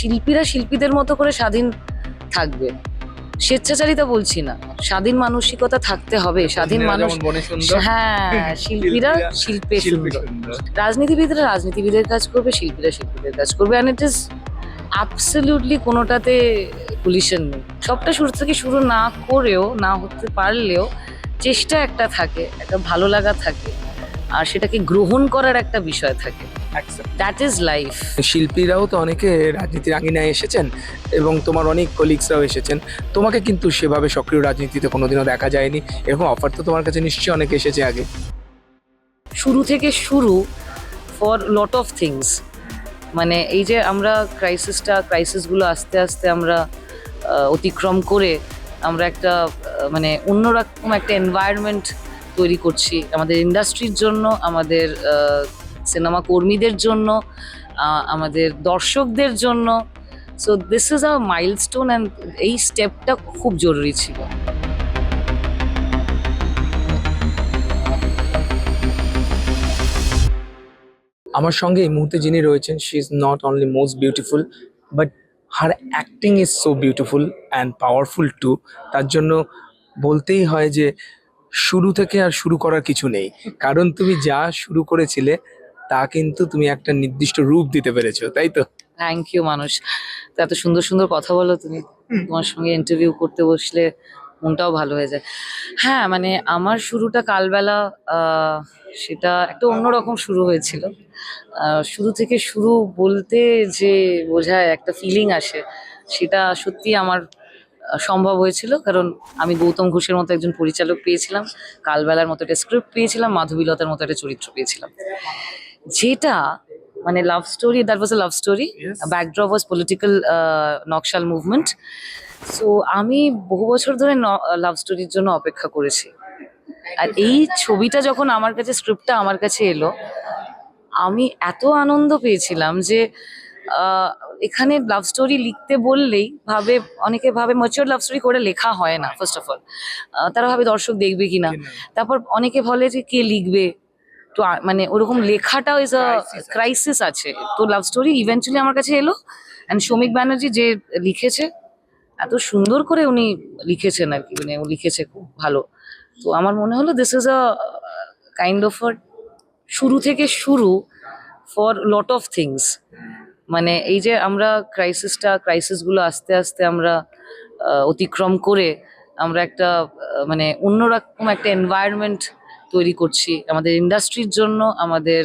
শিল্পীরা শিল্পীদের মতো করে স্বাধীন থাকবে, স্বেচ্ছাচারিতা বলছি না, স্বাধীন মানসিকতা থাকতে হবে, স্বাধীন মানুষ। হ্যাঁ, শিল্পীরা শিল্পে সুন্দর। রাজনীতিবিদরা রাজনীতিবিদের কাজ করবে, শিল্পীরা শিল্পীদের কাজ করবে, অ্যান্ড ইট ইজ অ্যাবসলিউটলি কোনোটাতে পলিউশন নেই। সবটা শুরু থেকে শুরু না করেও, না হতে পারলেও চেষ্টা একটা থাকে, একটা ভালো লাগা থাকে, আর সেটাকে গ্রহণ করার একটা বিষয় থাকে। That is life. শিল্পীরাও তো অনেকে রাজনীতির আঙিনায় এসেছেন এবং তোমার অনেক কলিগসরাও এসেছেন, তোমাকে কিন্তু সেভাবে সক্রিয় রাজনীতিতে কোনোদিনও দেখা যায়নি। এরকম অফার তো তোমার কাছে নিশ্চয়ই অনেক এসেছে আগে। শুরু থেকে শুরু ফর লট অফ থিংস, মানে এই যে আমরা ক্রাইসিসগুলো আস্তে আস্তে আমরা অতিক্রম করে আমরা একটা মানে অন্যরকম একটা এনভায়রনমেন্ট তৈরি করছি আমাদের ইন্ডাস্ট্রির জন্য, আমাদের সিনেমা কর্মীদের জন্য, আমাদের দর্শকদের জন্য। So this is a milestone, and এই স্টেপটা খুব জরুরি ছিল। আমার সঙ্গে এই মুহূর্তে যিনি রয়েছেন, she is not only most beautiful, but her acting is so beautiful and powerful too. তার জন্য বলতেই হয় যে শুরু থেকে আর শুরু করার কিছু নেই, কারণ তুমি যা শুরু করেছিলে তা কিন্তু তুমি একটা নির্দিষ্ট রূপ দিতে পেরেছো, তাই তো? থ্যাংক ইউ মানুষ, তো এত সুন্দর সুন্দর কথা বলো তুমি। তোমার সঙ্গে ইন্টারভিউ করতে বসলে মনটাও ভালো হয়ে যায়। হ্যাঁ, মানে আমার শুরুটা কালবেলা, সেটা একটা অন্যরকম শুরু হয়েছিল। শুরু থেকে শুরু বলতে যে বোঝায়, একটা ফিলিং আসে, সেটা সত্যি আমার সম্ভব হয়েছিল, কারণ আমি গৌতম ঘোষের মতো একজন পরিচালক পেয়েছিলাম, কালবেলার মতো একটা স্ক্রিপ্ট পেয়েছিলাম, মাধবীলতার মতো একটা চরিত্র পেয়েছিলাম, যেটা মানে love story, that was a love story, backdrop was political Naxal movement. So আমি বহু বছর ধরে লাভ স্টোরির জন্য অপেক্ষা করেছি, আর এই ছবিটা যখন আমার কাছে, স্ক্রিপ্টটা আমার কাছে এলো, আমি এত আনন্দ পেয়েছিলাম যে এখানে লাভ স্টোরি লিখতে বললেই অনেকে ভাবে ম্যাচিওর লাভ স্টোরি করে লেখা হয় না। ফার্স্ট অফ অল তারা ভাবে দর্শক দেখবে কিনা, তারপর অনেকে বলে যে কে লিখবে, তো মানে ওরকম লেখাটাও ইজ আ ক্রাইসিস আছে। তো লাভ স্টোরি ইভেন্চুয়ালি আমার কাছে এলো, অ্যান্ড সৌমিক ব্যানার্জি যে লিখেছে, এত সুন্দর করে উনি লিখেছেন আর কি, মানে ও লিখেছে খুব ভালো। তো আমার মনে হলো this is a kind of শুরু থেকে শুরু ফর লট অফ থিংস, মানে এই যে আমরা ক্রাইসিসগুলো আস্তে আস্তে আমরা অতিক্রম করে আমরা একটা মানে অন্যরকম একটা এনভায়রনমেন্ট তৈরি করছি আমাদের ইন্ডাস্ট্রির জন্য, আমাদের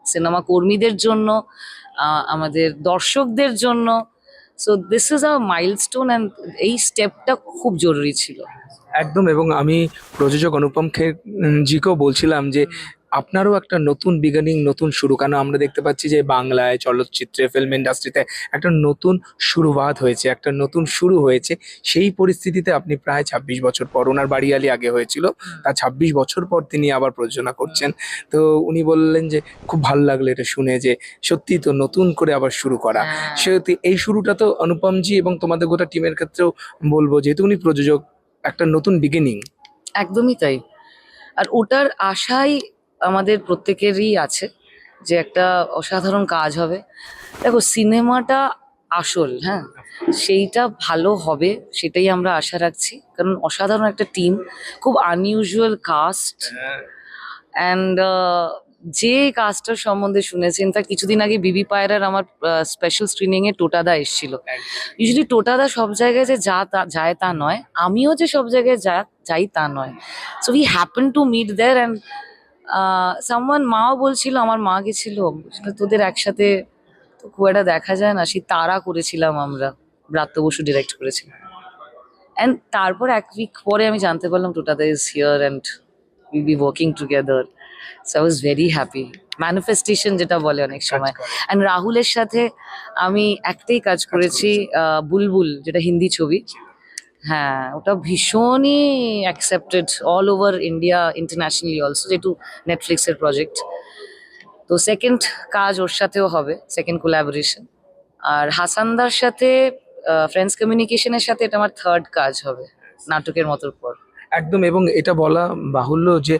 সিনেমা কর্মীদের জন্য, আমাদের দর্শকদের জন্য। So this is a milestone, and এই স্টেপটা খুব জরুরি ছিল। একদম। এবং আমি প্রযোজক অনুপম খের জিকেও বলছিলাম যে আপনারও একটা নতুন বিগিনিং, নতুন শুরু, কারণ আমরা দেখতে পাচ্ছি যে বাংলায় চলচ্চিত্রে, ফিল্ম ইন্ডাস্ট্রিতে একটা নতুন শুরুয়াত হয়েছে, একটা নতুন শুরু হয়েছে। সেই পরিস্থিতিতে আপনি প্রায় ২৬ বছর পর, ওনার বাড়িয়ালি আগে হয়েছিল, তার ২৬ বছর পর তিনি আবার প্রযোজনা করছেন। তো উনি বললেন যে খুব ভালো লাগলো এটা শুনে, যে সত্যি তো নতুন করে আবার শুরু করা। সত্যি এই শুরুটা তো অনুপমজি এবং তোমাদের গোটা টিমের ক্ষেত্রেও বলবো, যেহেতু উনি প্রযোজক, একটা নতুন বিগিনিং। একদমই তাই, আর ওটার আশাই আমাদের প্রত্যেকেরই আছে যে একটা অসাধারণ কাজ হবে। দেখো, সিনেমাটা আসল, হ্যাঁ, সেইটা ভালো হবে, সেটাই আমরা আশা রাখছি, কারণ অসাধারণ একটা টিম, খুব আনইউজুয়াল কাস্ট, অ্যান্ড যে কাজটার সম্বন্ধে শুনেছি, ইনফ্যাক্ট কিছুদিন আগে বিবি পায়রার আমার স্পেশাল স্ক্রিনিং এ টোটাদা এসেছিল। ইউজুয়ালি টোটাদা সব জায়গায় যে যায় তা নয়, আমিও যে সব জায়গায় যাই তা নয়। So we happen to meet there, and someone, মাও বলছিল, আমার মা গেছিল, তোদের একসাথে তো খুব একটা দেখা যায় না, সেই তারা করেছিলাম আমরা, ব্রাত্য বসু ডিরেক্ট করেছিলাম, অ্যান্ড তারপর এক উইক পরে আমি জানতে পারলাম টোটাদা is here and will be working together. So I was very happy, manifestation যেটা বলে অনেক সময়। অ্যান্ড রাহুলের সাথে আমি একটাই কাজ করেছি, বুলবুল, যেটা হিন্দি ছবি। হ্যাঁ, ওটা ভীষণই accepted all over India, internationally also, যেহেতু নেটফ্লিক্সের প্রজেক্ট। তো সেকেন্ড কাজ ওর সাথেও হবে, সেকেন্ড কোলাবোরেশন। আর হাসানদার সাথে ফ্রেন্ডস কমিউনিকেশনের সাথে এটা আমার থার্ড কাজ হবে নাটকের মতোর পর। একদম। এবং এটা বলা বাহুল্য যে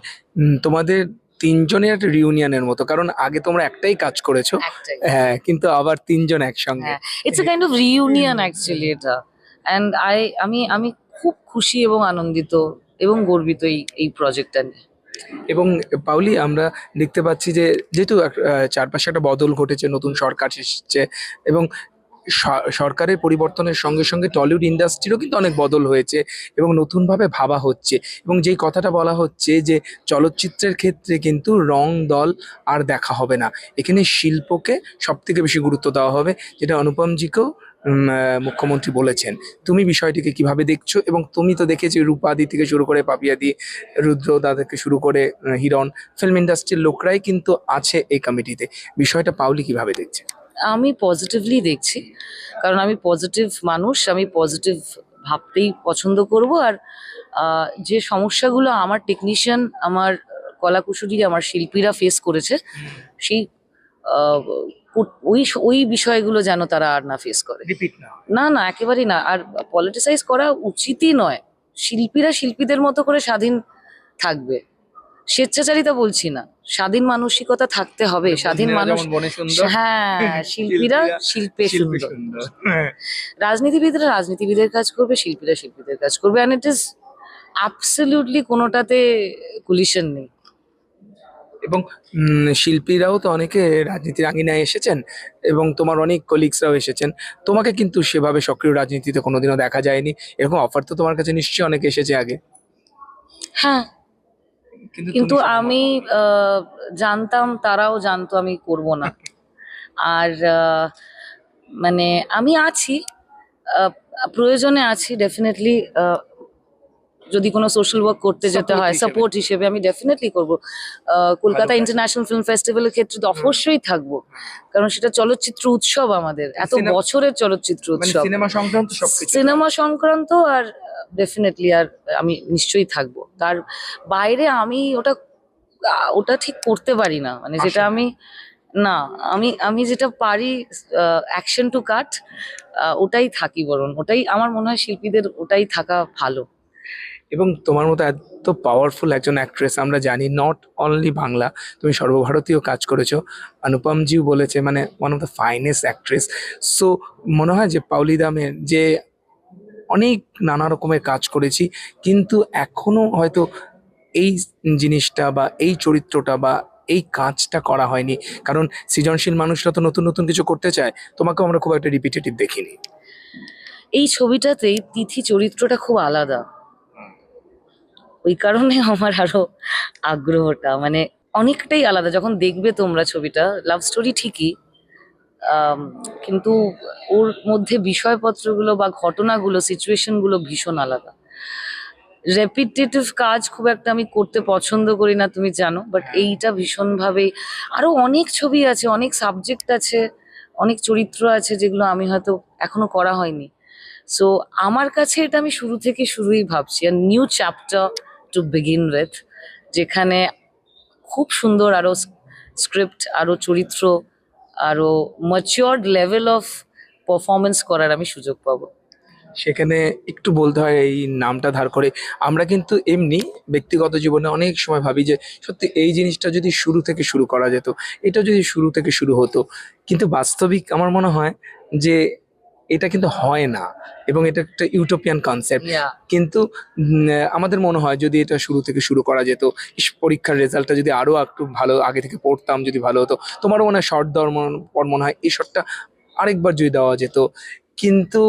তোমাদের তিনজনের একটা রিউনিয়নের মতো, কারণ আগে তোমরা একটাই কাজ করেছো, একটাই। হ্যাঁ, কিন্তু আবার তিনজন একসঙ্গে। হ্যাঁ, it's a kind of reunion actually এটা। অ্যান্ড আমি খুব খুশি এবং আনন্দিত এবং গর্বিত এই প্রজেক্টটা নিয়ে। এবং পাউলি, আমরা দেখতে পাচ্ছি যে যেহেতু চারপাশে একটা বদল ঘটেছে, নতুন সরকার এসেছে, এবং সরকারের পরিবর্তনের সঙ্গে সঙ্গে টলিউড ইন্ডাস্ট্রিরও কিন্তু অনেক বদল হয়েছে এবং নতুনভাবে ভাবা হচ্ছে। এবং যেই কথাটা বলা হচ্ছে যে চলচ্চিত্রের ক্ষেত্রে কিন্তু রং দল আর দেখা হবে না, এখানে শিল্পকে সব থেকে বেশি গুরুত্ব দেওয়া হবে, যেটা অনুপমজিকেও মুখ্যমন্ত্রী বলেছেন। তুমি বিষয়টিকে কিভাবে দেখছো? এবং তুমি তো দেখেছি রূপাদি থেকে শুরু করে পাপিয়াদি, রুদ্রদা থেকে শুরু করে হিরণ, ফিল্ম ইন্ডাস্ট্রির লোকরাই কিন্তু আছে এই কমিটিতে। বিষয়টা পাউলি কিভাবে দেখছে? আমি পজিটিভলি দেখছি, কারণ আমি পজিটিভ মানুষ, আমি পজিটিভ ভাবতেই পছন্দ করব। আর যে সমস্যাগুলো আমার টেকনিশিয়ান, আমার কলাকুশলী, আমার শিল্পীরা ফেস করেছে, সেই আহ, ওই ওই বিষয়গুলো যেন তারা আর না ফেস করে। রিপিট না। না না, একেবারেই না। আর পলিটিসাইজ করা উচিতই নয়। শিল্পীরা শিল্পীদের মতো করে স্বাধীন থাকবে, স্বেচ্ছাচারিতা বলছি না, স্বাধীন মানসিকতা থাকতে হবে। স্বাধীন মানুষ, যেমন বনে সুন্দর, হ্যাঁ, শিল্পীরা শিল্পে শিল্পী সুন্দর। সুন্দর। হ্যাঁ। রাজনীতিবিদরা রাজনীতিবিদের কাজ করবে, শিল্পীরা শিল্পীদের কাজ করবে, অ্যান্ড ইট ইজ অ্যাবসলিউটলি কোনোটাতে কুলিশন নেই। এবং শিল্পীরাও তো অনেকে রাজনীতির আঙিনায় এসেছেন, এবং তোমার অনেক কলিগসরাও এসেছেন। তোমাকে কিন্তু সেভাবে সক্রিয় রাজনীতিতে কোনোদিনও দেখা যায়নি। এরকম অফার তো তোমার কাছে নিশ্চয়ই অনেক এসেছে আগে। হ্যাঁ, কিন্তু কিন্তু তুমি আমি জানতাম, তারাও জানতো আমি করব না। আর মানে আমি আছি, আহ, প্রয়োজনে আছি ডেফিনেটলি। যদি কোনো সোশ্যাল ওয়ার্ক করতে যেতে Support হয়, হিসেবে। সাপোর্ট হিসেবে আমি ডেফিনেটলি করব। কলকাতা ভালো কাজ। ইন্টারন্যাশনাল ফিল্ম ফেস্টিভ্যালের ক্ষেত্রে তো অবশ্যই থাকবো, কারণ সেটা চলচ্চিত্র উৎসব, আমাদের এত বছরের চলচ্চিত্র মানে উৎসব, সিনেমা সংক্রান্ত সবকিছু। সিনেমা সংক্রান্ত। আর ডেফিনেটলি আর আমি নিশ্চয়ই থাকবো। তার বাইরে আমি ওটা ঠিক করতে পারি না, মানে যেটা আসলে। আমি, না, আমি যেটা পারি, অ্যাকশন টু কাট, ওটাই থাকি। বরং ওটাই আমার মনে হয় শিল্পীদের ওটাই থাকা ভালো। এবং তোমার মতো এত পাওয়ারফুল একজন অ্যাক্ট্রেস আমরা জানি, নট অনলি বাংলা, তুমি সর্বভারতীয় কাজ করেছো। অনুপমজিও বলেছে মানে one of the finest actress. So মনে হয় যে পাউলি দামের যে অনেক নানা রকমের কাজ করেছি, কিন্তু এখনো হয়তো এই জিনিসটা বা এই চরিত্রটা বা এই কাজটা করা হয়নি, কারণ সৃজনশীল মানুষরা তো নতুন নতুন কিছু করতে চায়। তোমাকেও আমরা খুব একটা রিপিটেটিভ দেখিনি। এই ছবিটাতেই তিথি চরিত্রটা খুব আলাদা, ওই কারণে আমার আরো আগ্রহটা, মানে অনেকটাই আলাদা। যখন দেখবে তোমরা ছবিটা, লাভ স্টোরি ঠিকই, আম, কিন্তু ওর মধ্যে বিষয়পত্রগুলো বা ঘটনাগুলো, সিচুয়েশনগুলো ভীষণ আলাদা। রেপিটেটিভ কাজ খুব একটা আমি করতে পছন্দ করি না, তুমি জানো, বাট এইটা ভীষণভাবে। আরো অনেক ছবি আছে, অনেক সাবজেক্ট আছে, অনেক চরিত্র আছে যেগুলো আমি হয়তো এখনো করা হয়নি। সো আমার কাছে এটা আমি শুরু থেকে শুরুই ভাবছি, আর new chapter to begin with, যেখানে খুব সুন্দর আরো স্ক্রিপ্ট, আরো চরিত্র, আরো ম্যাচিওরড লেভেল অফ পারফরমেন্স করার আমি সুযোগ পাবো। সেখানে একটু বলতে হয় এই নামটা ধার করে, আমরা কিন্তু এমনি ব্যক্তিগত জীবনে অনেক সময় ভাবি যে সত্যি এই জিনিসটা যদি শুরু থেকে শুরু করা যেত, এটা যদি শুরু থেকে শুরু হতো। কিন্তু বাস্তবিক আমার মনে হয় যে এটা কিন্তু হয় না, এবং এটা একটা ইউটোপিয়ান কনসেপ্ট। Yeah. কিন্তু আমাদের মনে হয় যদি এটা শুরু থেকে শুরু করা যেত, ইস, পরীক্ষার রেজাল্টটা যদি আরো একটু ভালো আগে থেকে পড়তাম যদি ভালো হতো। তোমারও মনে হয় শর্ট দেওয়ার পর মনে হয় এই শর্টটা আরেকবার যদি দেওয়া যেত। কিন্তু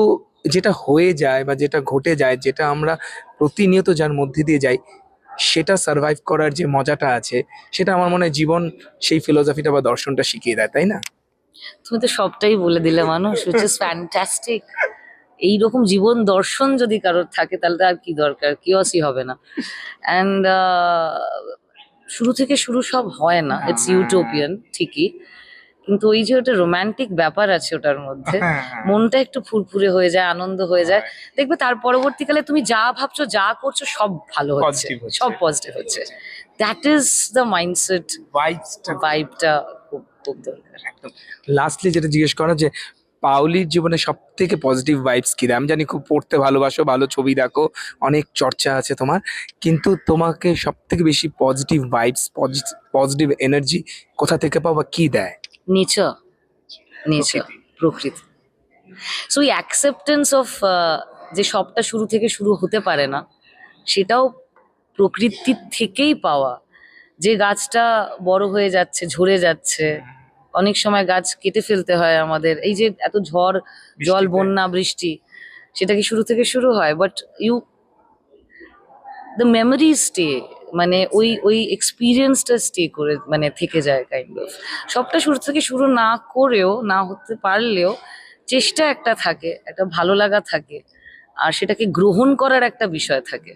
যেটা হয়ে যায় বা যেটা ঘটে যায়, যেটা আমরা প্রতিনিয়ত যার মধ্যে দিয়ে যাই, সেটা সার্ভাইভ করার যে মজাটা আছে, সেটা আমার মনে হয় জীবন সেই ফিলোসফিটা বা দর্শনটা শিখিয়ে দেয়, তাই না? তুমি তো সবটাই বলে দিলে মানুষ, হুইচ ইজ ফ্যান্টাস্টিক। এইরকম জীবন দর্শন যদি কারোর থাকে, তাহলে তো আর কি দরকার, কিওসই হবে না। অ্যান্ড শুরু থেকে শুরু সব হয় না, ইটস ইউটোপিয়ান ঠিকই, কিন্তু ওই যে ওটা রোমান্টিক ব্যাপার আছে ওটার মধ্যে, মনটা একটু ফুরফুরে হয়ে যায়, আনন্দ হয়ে যায়। দেখবে তার পরবর্তীকালে তুমি যা ভাবছো, যা করছো, সব ভালো হচ্ছে, Positive হচ্ছে। সব পজিটিভ হচ্ছে। দ্যাট ইজ দ্য মাইন্ডসেট, ভাইবসটা ভাইবটা খুব খুব দরকার। একদম। লাস্টলি যেটা জিজ্ঞেস করা যে পাওলির জীবনে সব থেকে পজিটিভ ভাইবস কি দেয়? আমি জানি খুব পড়তে ভালোবাসো, ভালো ছবি দেখো, অনেক চর্চা আছে তোমার, কিন্তু তোমাকে সব থেকে বেশি পজিটিভ ভাইবস, পজিটিভ এনার্জি কোথা থেকে পাও বা কি দেয়? নেচার, নেচার, প্রকৃতি। সো এই অ্যাকসেপ্টেন্স অফ যে সবটা শুরু থেকে শুরু হতে পারে না, সেটাও প্রকৃতির থেকেই পাওয়া। যে গাছটা বড় হয়ে যাচ্ছে, ঝরে যাচ্ছে, অনেক সময় গাছ কেটে ফেলতে হয় আমাদের, এই যে এত ঝড়, জল, বৃষ্টিতে। বন্যা, বৃষ্টি, সেটা কি শুরু থেকে শুরু হয়? বাট দ্য মেমোরি স্টে, মানে ওই ওই এক্সপিরিয়েন্সটা স্টে করে, মানে থেকে যায় কাইন্ড অফ। সবটা শুরু থেকে শুরু না করেও, না হতে পারলেও চেষ্টা একটা থাকে, একটা ভালো লাগা থাকে, আর সেটাকে গ্রহণ করার একটা বিষয় থাকে।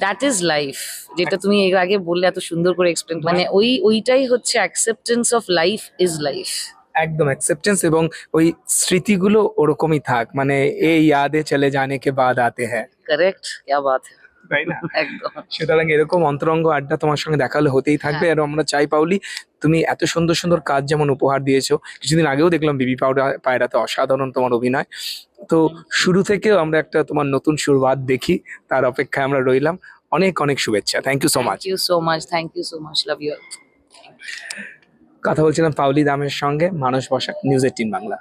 That is life. যেটা তুমি এর আগে বললে এত সুন্দর করে এক্সপ্লেন, মানে ওইটাই হচ্ছে acceptance of life is life. একদম অ্যাকসেপ্টেন্স, এবং ওই স্মৃতিগুলো ওরকমই থাক, মানে এই ইয়াদে চলে জানে কে বাদ আতে হ্যাঁ, কারেক্ট, ক্যা বাত হ্যায়। তাই না? একদম। সুতরাং এরকম অন্তরঙ্গ আড্ডা তোমার সঙ্গে দেখা হলে হতেই থাকবে। হ্যাঁ। আর আমরা চাই পাওলি, তুমি এত সুন্দর সুন্দর কাজ যেমন উপহার দিয়েছো, কিছুদিন আগেও দেখলাম বিবি পায়রাতে অসাধারণ তোমার অভিনয়। তো শুরু থেকেও আমরা একটা তোমার নতুন শুরুয়াত দেখি, তার অপেক্ষায় আমরা রইলাম। অনেক অনেক শুভেচ্ছা, thank you so much. Thank you so much, thank you so much, love you. কথা বলছিলাম পাওলি দামের সঙ্গে, মানস বসাক, নিউজ 18 বাংলা।